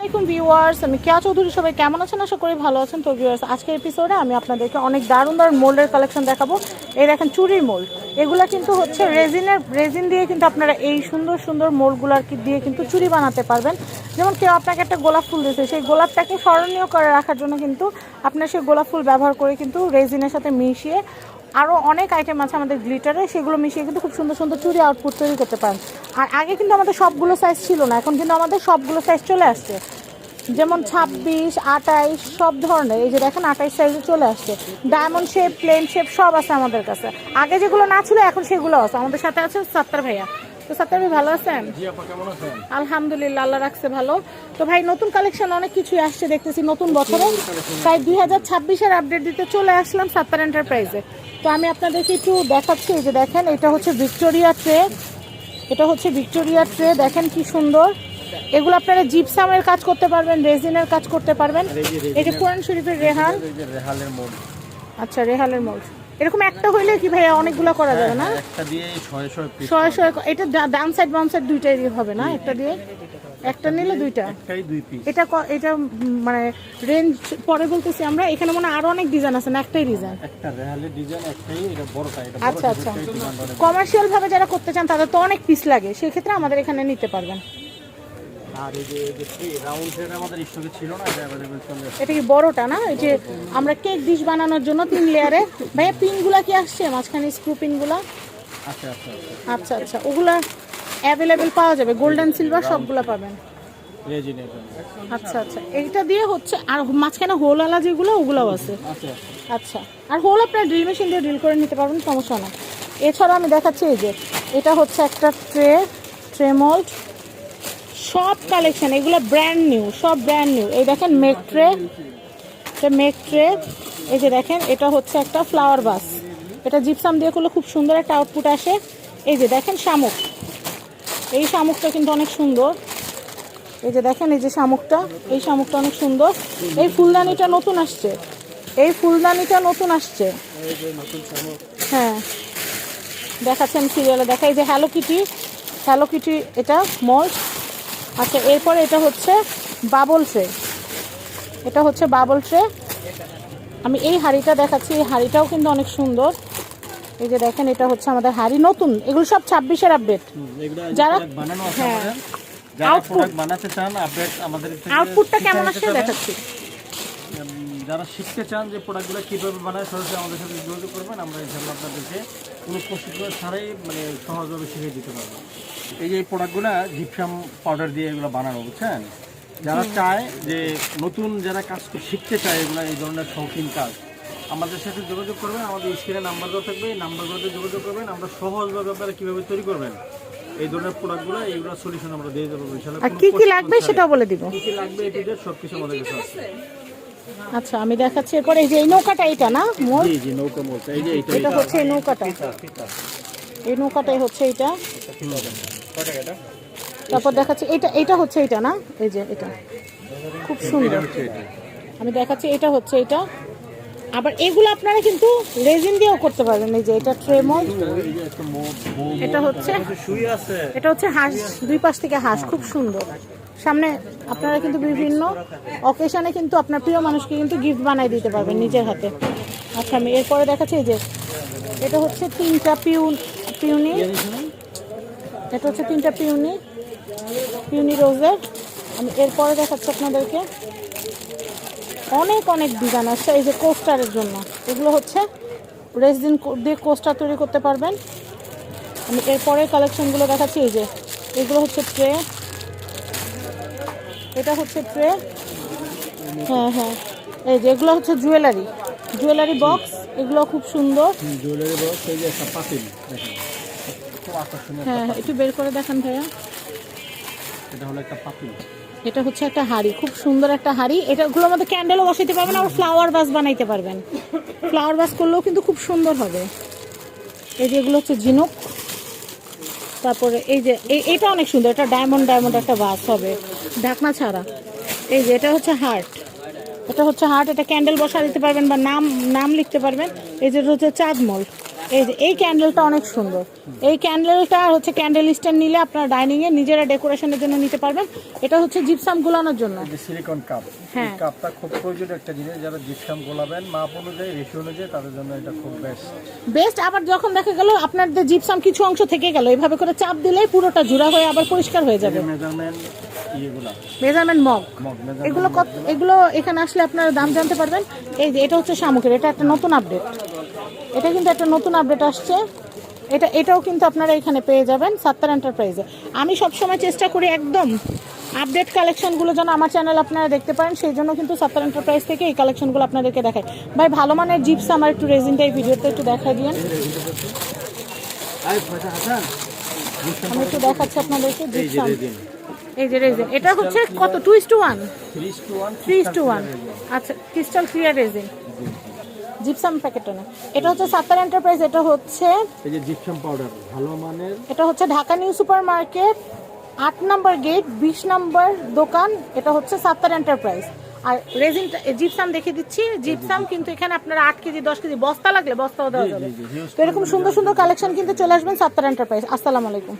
আসসালামাইকুম ভিউয়ার্স, আমি কেয়া চৌধুরী। সবাই কেমন আছেন? আশা করি ভালো আছেন। তো ভিউয়ার্স, আজকের এপিসোডে আমি আপনাদেরকে অনেক দারুণ দারুণ মোল্ডের কালেকশন দেখাবো। এই দেখেন চুরির মোল্ড, এগুলা কিন্তু হচ্ছে রেজিন দিয়ে কিন্তু আপনারা এই সুন্দর সুন্দর মোল্ডগুলার দিয়ে কিন্তু চুরি বানাতে পারবেন। যেমন কেউ আপনাকে একটা গোলাপ ফুল দিয়েছে, সেই গোলাপটাকে স্মরণীয় করে রাখার জন্য কিন্তু আপনার সেই গোলাপ ফুল ব্যবহার করে কিন্তু রেজিনের সাথে মিশিয়ে আরও অনেক আইটেম আছে আমাদের গ্লিটারে, সেগুলো মিশিয়ে কিন্তু খুব সুন্দর সুন্দর চুরি আউটপুট তৈরি করতে পারেন। আর আগে কিন্তু আমাদের সবগুলো সাইজ ছিল না, এখন কিন্তু আমাদের সবগুলো সাইজ চলে আসছে। যেমন 26, 28 সব ধরনের, এই যে দেখেন 28 সাইজে চলে আসছে। ডায়মন্ড শেপ, প্লেন শেপ সব আছে আমাদের কাছে। আগে যেগুলো না ছিল এখন সেগুলো আছে। আমাদের সাথে আছে সাত্তার ভাইয়া। তো সাত্তার ভাই ভালো আছেন? আলহামদুলিল্লাহ, আল্লাহ রাখছে ভালো। তো ভাই নতুন কালেকশন অনেক কিছুই আসছে দেখতেছি নতুন বছরে, তাই 2026-এর আপডেট দিতে চলে আসলাম সাত্তার এন্টারপ্রাইজে। তো আমি আপনাদেরকে একটু দেখাচ্ছি। এই যে দেখেন, এটা হচ্ছে ভিক্টোরিয়া ট্রে, এটা হচ্ছে ভিক্টোরিয়া ট্রে। দেখেন কি সুন্দর। এগুলো আপনারা জিপসামের কাজ করতে পারবেন, রেজিনের কাজ করতে পারবেন। এই যে কোরআন শরীফের রেহাল, আচ্ছা রেহালের মোল্ড। এরকম একটা হইলে কি ভাইয়া অনেকগুলো করা যাবে না? একটা দিয়ে 600 এটা ডান সাইড বাম সাইড দুইটাই হবে না? একটা দিয়ে একটা নিলে দুইটা, একটাই দুই পিস। এটা এটা মানে রেঞ্জ পরে বলতেছি আমরা। এখানে মনে আরো অনেক ডিজাইন আছে না? একটাই ডিজাইন, একটা রেহালের ডিজাইন একটাই, এটা বড়টা। এটা আচ্ছা আচ্ছা। কমার্শিয়াল ভাবে যারা করতে চান তাদের তো অনেক পিস লাগে, সেই ক্ষেত্রে আমাদের এখানে নিতে পারবেন। আর এই যে রাউন্ড সেট আমাদের স্টকে ছিল না, এটা अवेलेबल চলে আসছে। এটা কি বড়টা না? এই যে আমরা কেক ডিশ বানানোর জন্য 3 লেয়ারে। ভাইয়া পিনগুলা কি আসছে মাঝখানে? স্ক্রু পিনগুলা? আচ্ছা আচ্ছা আচ্ছা আচ্ছা, ওগুলা অ্যাভেলেবেল পাওয়া যাবে। গোল্ডেন সিলভার সবগুলা পাবেন। রেজিনের আচ্ছা আচ্ছা, এইটা দিয়ে হচ্ছে। আর মাঝখানে হোলওয়ালা যেগুলো ওগুলোও আছে। আচ্ছা আচ্ছা, আর হোল আপনার ড্রিল মেশিন দিয়ে ড্রিল করে নিতে পারবেন, সমস্যা না। এছাড়া আমি দেখাচ্ছি এই যে এটা হচ্ছে একটা ট্রে মোল্ড। সব কালেকশন এগুলো ব্র্যান্ড নিউ, সব ব্র্যান্ড নিউ। এই দেখেন মেক ট্রে, মেক ট্রে। এই যে দেখেন, এটা হচ্ছে একটা ফ্লাওয়ার বাস। এটা জিপসাম দিয়ে করলে খুব সুন্দর একটা আউটপুট আসে। এই যে দেখেন শামুক, এই শামুকটা কিন্তু অনেক সুন্দর। এই যে দেখেন, এই যে শামুকটা, এই শামুকটা অনেক সুন্দর। এই ফুলদানিটা নতুন আসছে, এই ফুলদানিটা নতুন আসছে। হ্যাঁ দেখাচ্ছেন সিরিয়ালে দেখা। এই যে হ্যালো কিটি, হ্যালো কিটি এটা মোল্ড। আচ্ছা, এরপরে এটা হচ্ছে বাবল ট্রে, এটা হচ্ছে বাবল ট্রে। আমি এই হাঁড়িটা দেখাচ্ছি, এই হাঁড়িটাও কিন্তু অনেক সুন্দর। এই যে দেখেন, এটা হচ্ছে আমাদের হাঁড়ি নতুন। এগুলো সব 26-এর আপডেট। যারা বানানো আছে হ্যাঁ আমাদের, যারা প্রোডাক্ট বানাতে চান আপডেট আমাদের থেকে আউটপুটটা কেমন আসছে দেখাচ্ছি। যারা শিখতে চান যে প্রোডাক্টগুলো কীভাবে বানায়, সরাসরি আমাদের সাথে যোগাযোগ করবেন। আমরা ইনশাআল্লাহ আপনাদেরকে কোনো প্রশিক্ষণ ছাড়াই সহজভাবে শিখিয়ে দিতে পারবো। এই যে এই প্রোডাক্টগুলো জিপসাম পাউডার দিয়ে এগুলো বানানো, বুঝছেন? যারা চায় যে নতুন যারা কাজ শিখতে চায় এগুলো, এই ধরনের শৌখিন কাজ, আমাদের সাথে যোগাযোগ করবেন। আমাদের স্ক্রিনে নাম্বার দেওয়া থাকবে, এই নাম্বারগুলোতে যোগাযোগ করবেন। আমরা সহজভাবে আপনারা কীভাবে তৈরি করবেন এই ধরনের প্রোডাক্টগুলো, এইগুলো সলিউশন আমরা দিয়ে দেবো ইনশাআল্লাহ। আর কি কি লাগবে সেটাও বলে দিব। কী কী লাগবে এটিদের সব কিছু আমাদের কাছে আছে। আচ্ছা, আমি দেখাচ্ছি। এরপরে এই যে এই নৌকাটা, এটা না মোল? জি জি, নৌকা বলতে এই যে এটা হচ্ছে এই নৌকাটা, এই নৌকাটাই হচ্ছে এটা। তারপর দেখাচ্ছি এটা, এটা হচ্ছে এটা না? এই যে এটা খুব সুন্দর। আমি দেখাচ্ছি, এটা হচ্ছে এটা। আবার এগুলো আপনারা কিন্তু রেজিন দিয়েও করতে পারবেন। এই যে এটা ট্রে মোল্ড, এটা হচ্ছে এটা হচ্ছে হাঁস, দুই পাশ থেকে হাঁস, খুব সুন্দর। সামনে আপনারা কিন্তু বিভিন্ন অকেশনে কিন্তু আপনার প্রিয় মানুষকে কিন্তু গিফট বানাই দিতে পারবেন নিজের হাতে। আচ্ছা, আমি এরপরে দেখাচ্ছি এই যে এটা হচ্ছে 3টা পিউনি, এটা হচ্ছে 3টা পিউনি রোজের। আমি এরপরে দেখাচ্ছি আপনাদেরকে অনেক অনেক ডিজাইন আছে। এই যে কোস্টারের জন্য, এগুলো হচ্ছে রেজিন দিয়ে কোস্টার তৈরি করতে পারবেন। আমি এরপরে কালেকশনগুলো দেখাচ্ছি। এই যে এগুলো হচ্ছে ট্রে, এটা হচ্ছে ট্রে। হ্যাঁ হ্যাঁ, এই যে এগুলো হচ্ছে জুয়েলারি বক্স, এগুলো খুব সুন্দর। Jewellery box. এই যে একটা পাতিল দেখেন, খুব আকর্ষণীয়। হ্যাঁ, একটু বের করে দেখান ভাইয়া। এটা হলো একটা পাতিল, এটা হচ্ছে একটা হাঁড়ি, খুব সুন্দর একটা হাঁড়ি। এটাগুলোর মধ্যে ক্যান্ডেলও বসাইতে পারবেন, আবার ফ্লাওয়ার ভাস বানাইতে পারবেন। ফ্লাওয়ার ভাস করলেও কিন্তু খুব সুন্দর হবে। এই যে এগুলো হচ্ছে ঝিনুক। তারপরে এই যে এটা অনেক সুন্দর, এটা ডায়মন্ড একটা ভাস হবে ঢাকনা ছাড়া। এই যে এটা হচ্ছে হার্ট, এটা হচ্ছে হার্ট। এটা ক্যান্ডেল বসা দিতে পারবেন বা নাম লিখতে পারবেন। এই যে হচ্ছে চাঁদ মোল্ড, এই যে এই ক্যান্ডেলটা অনেক সুন্দর। এই ক্যান্ডেলটা হচ্ছে ক্যান্ডেল স্ট্যান্ড নিলে আপনারা ডাইনিং এ নিজেরা ডেকোরেশনের জন্য নিতে পারবেন। এটা হচ্ছে জিপসাম গোলানোর জন্য। এই যে সিলিকন কাপ, হ্যাঁ। এই কাপটা খুব প্রয়োজনীয় একটা জিনিস, যারা জিপসাম গোলাবেন মাপ অনুযায়ী রেশিও অনুযায়ী তাদের জন্য এটা খুব বেস্ট। আবার যখন দেখা গেল আপনাদের জিপসাম কিছু অংশ থেকে গেল, এইভাবে করে চাপ দিলেই পুরোটা জোড়া হয়ে আবার পরিষ্কার হয়ে যাবে। মেজারমেন্ট ইয়েগুলা, মেজারমেন্ট মগ, measurement এগুলো কত, এগুলো এখানে আসলে আপনারা দাম জানতে পারবেন। এই যে এটা হচ্ছে শামুকের, এটা একটা নতুন আপডেট, এটা কিন্তু একটা নতুন আপডেট আসছে। এটাও কিন্তু আপনারা এখানে পেয়ে যাবেন সাত্তার এন্টারপ্রাইজে। আমি সবসময় চেষ্টা করি একদম আপডেট কালেকশনগুলো যেন আমার চ্যানেল আপনারা দেখতে পারেন, সেই জন্য কিন্তু সাত্তার এন্টারপ্রাইজ থেকে এই কালেকশনগুলো আপনাদেরকে দেখাই। ভাই ভালো মানের জিপসাম আর একটু রেজিনটা এই ভিডিওতে একটু দেখাই দিয়েন। আমি একটু দেখাচ্ছি আপনাদেরকে জিপসাম। এই যে রেজিন, এটা হচ্ছে কত 2:1? 3:1। আচ্ছা, ক্রিস্টাল ক্লিয়ার রেজিন জিপসাম প্যাকেটে না। এটা হচ্ছে সাত্তার এন্টারপ্রাইজ। এটা হচ্ছে এই যে জিপসাম পাউডার ভালো মানের, এটা হচ্ছে ঢাকা নিউ সুপার মার্কেট 8 নম্বর গেট 20 নম্বর দোকান। এটা হচ্ছে সাত্তার এন্টারপ্রাইজ। আর রেজিন জিপসাম দেখে দিচ্ছি, জিপসাম কিন্তু এখানে আপনারা 8 কেজি 10 কেজি বস্তা লাগলে বস্তাও দেওয়া যাবে। তো এরকম সুন্দর সুন্দর কালেকশন কিন্তু চলে আসবেন সাত্তার এন্টারপ্রাইজ। আসসালামু আলাইকুম।